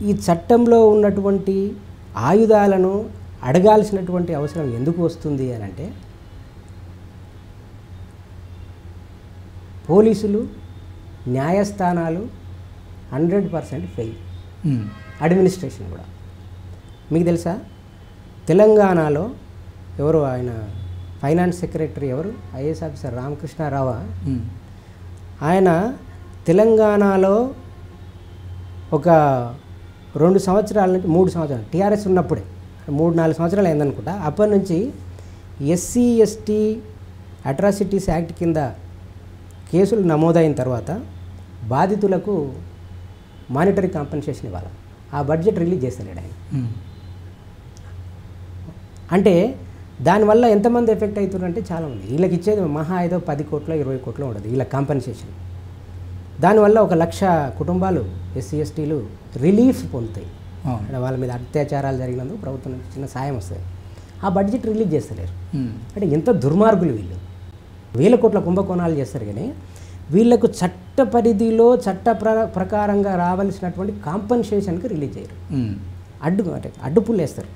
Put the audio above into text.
ఈ చట్టంలో ఉన్నటువంటి ఆయుధాలను అడగాల్సినటువంటి అవసరం ఎందుకు వస్తుంది అని అంటే పోలీసులు న్యాయస్థానాలు 100% ఫెయిల్, అడ్మినిస్ట్రేషన్ కూడా. మీకు తెలుసా తెలంగాణలో ఎవరు ఆయన ఫైనాన్స్ సెక్రటరీ ఎవరు ఐఏఎస్ ఆఫీసర్ రామకృష్ణారావు, ఆయన తెలంగాణలో ఒక 2 సంవత్సరాల నుంచి 3 సంవత్సరాలు టీఆర్ఎస్ ఉన్నప్పుడే 3-4 సంవత్సరాలు అయిందనుకుంటా, అప్పటి నుంచి ఎస్సీ ఎస్టీ అట్రాసిటీస్ యాక్ట్ కింద కేసులు నమోదైన తర్వాత బాధితులకు మానిటరీ కాంపెన్సేషన్ ఇవ్వాలి. ఆ బడ్జెట్ రిలీజ్ చేస్తలేడు ఆయన. అంటే దానివల్ల ఎంతమంది ఎఫెక్ట్ అవుతున్నారంటే చాలామంది. వీళ్ళకి ఇచ్చేది మహా ఏదో 10 కోట్లో 20 కోట్లో ఉండదు వీళ్ళ కాంపెన్సేషన్. దానివల్ల 1,00,000 కుటుంబాలు ఎస్సీ ఎస్టీలు రిలీఫ్ పొందుతాయి. వాళ్ళ మీద అత్యాచారాలు జరిగినందుకు ప్రభుత్వం నుంచి చిన్న సాయం వస్తుంది. ఆ బడ్జెట్ రిలీజ్ చేస్తలేరు. అంటే ఎంత దుర్మార్గులు వీళ్ళు. 1,000 కోట్ల కుంభకోణాలు చేస్తారు కానీ వీళ్లకు చట్ట పరిధిలో చట్ట ప్రకారంగా రావాల్సినటువంటి కాంపెన్సేషన్కి రిలీజ్ చేయరు. అడ్డుపుల్లు వేస్తారు.